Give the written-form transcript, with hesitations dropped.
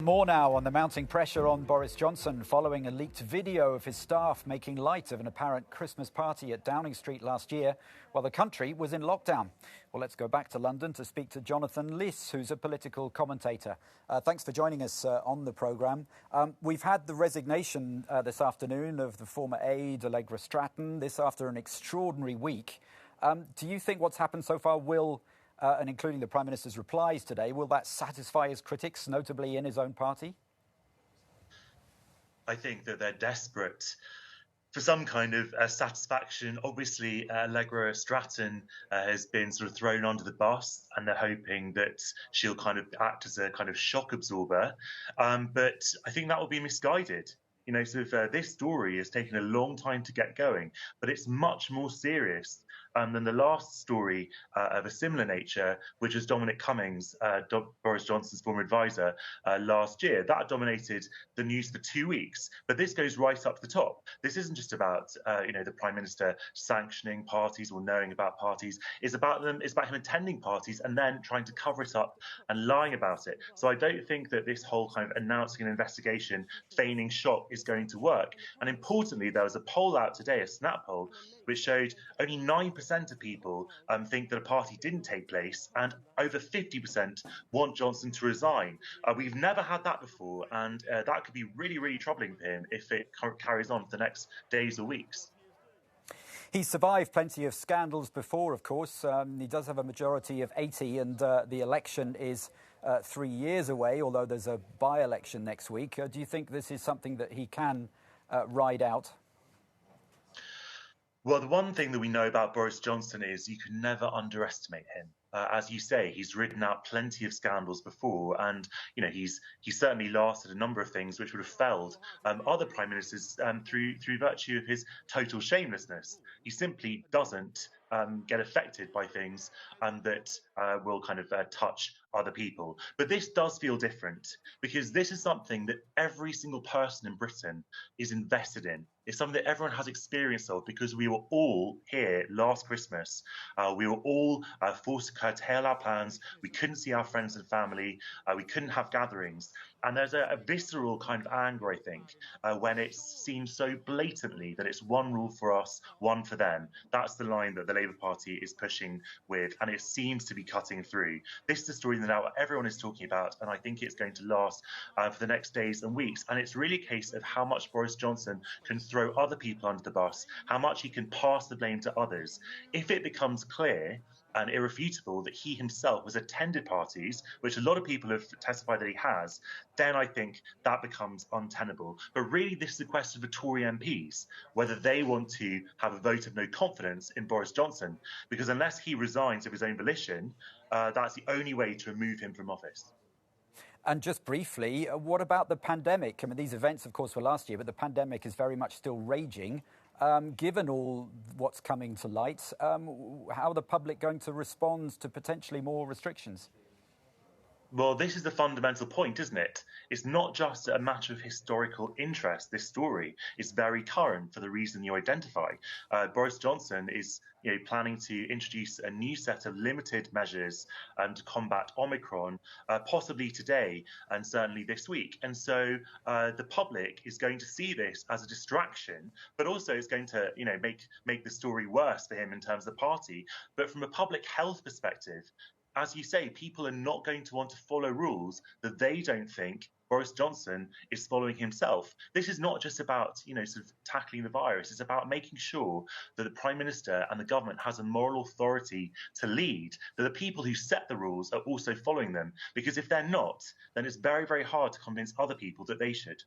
More now on the mounting pressure on Boris Johnson following a leaked video of his staff making light of an apparent Christmas party at Downing Street last year while the country was in lockdown. Well, let's go back to London to speak to Jonathan Liss, who's a political commentator. Thanks for joining us on the programme. We've had the resignation this afternoon of the former aide, Allegra Stratton, this after an extraordinary week. Do you think what's happened so far will... and including the Prime Minister's replies today, will that satisfy his critics, notably in his own party? I think that they're desperate for some kind of satisfaction. Obviously, Allegra Stratton has been sort of thrown under the bus, and they're hoping that she'll kind of act as a kind of shock absorber. But I think that will be misguided. You know, sort of this story has taken a long time to get going, but it's much more serious than the last story of a similar nature, which was Dominic Cummings, Boris Johnson's former advisor, last year. That dominated the news for 2 weeks. But this goes right up to the top. This isn't just about the Prime Minister sanctioning parties or knowing about parties. It's about him attending parties and then trying to cover it up and lying about it. So I don't think that this whole kind of announcing an investigation, feigning shock, is going to work. And importantly, there was a poll out today, a Snap poll, which showed only 9% of people think that a party didn't take place, and over 50% want Johnson to resign. We've never had that before, and that could be really, really troubling for him if it carries on for the next days or weeks. He's survived plenty of scandals before, of course. He does have a majority of 80, and the election is 3 years away, although there's a by-election next week. Do you think this is something that he can ride out? Well, the one thing that we know about Boris Johnson is you can never underestimate him. As you say, he's ridden out plenty of scandals before, and he's certainly lasted a number of things which would have felled other prime ministers through virtue of his total shamelessness. He simply doesn't get affected by things that will kind of touch other people. But this does feel different, because this is something that every single person in Britain is invested in. It's something that everyone has experience of, because we were all here last Christmas. We were all forced to curtail our plans. We couldn't see our friends and family. We couldn't have gatherings. And there's a visceral kind of anger, I think, when it seems so blatantly that it's one rule for us, one for them. That's the line that the Labour Party is pushing with, and it seems to be cutting through. This is a story that now everyone is talking about, and I think it's going to last for the next days and weeks. And it's really a case of how much Boris Johnson can throw other people under the bus, how much he can pass the blame to others. If it becomes clear and irrefutable that he himself has attended parties, which a lot of people have testified that he has, then I think that becomes untenable. But really, this is a question for Tory MPs, whether they want to have a vote of no confidence in Boris Johnson, because unless he resigns of his own volition, that's the only way to remove him from office. And just briefly, what about the pandemic? I mean, these events, of course, were last year, but the pandemic is very much still raging. Given all what's coming to light, how are the public going to respond to potentially more restrictions? Well, this is the fundamental point, isn't it? It's not just a matter of historical interest, this story. It's very current for the reason you identify. Boris Johnson is planning to introduce a new set of limited measures to combat Omicron, possibly today and certainly this week. And so the public is going to see this as a distraction, but also it's going to make the story worse for him in terms of the party. But from a public health perspective, as you say, people are not going to want to follow rules that they don't think Boris Johnson is following himself. This is not just about, sort of tackling the virus. It's about making sure that the Prime Minister and the government has a moral authority to lead, that the people who set the rules are also following them. Because if they're not, then it's very, very hard to convince other people that they should.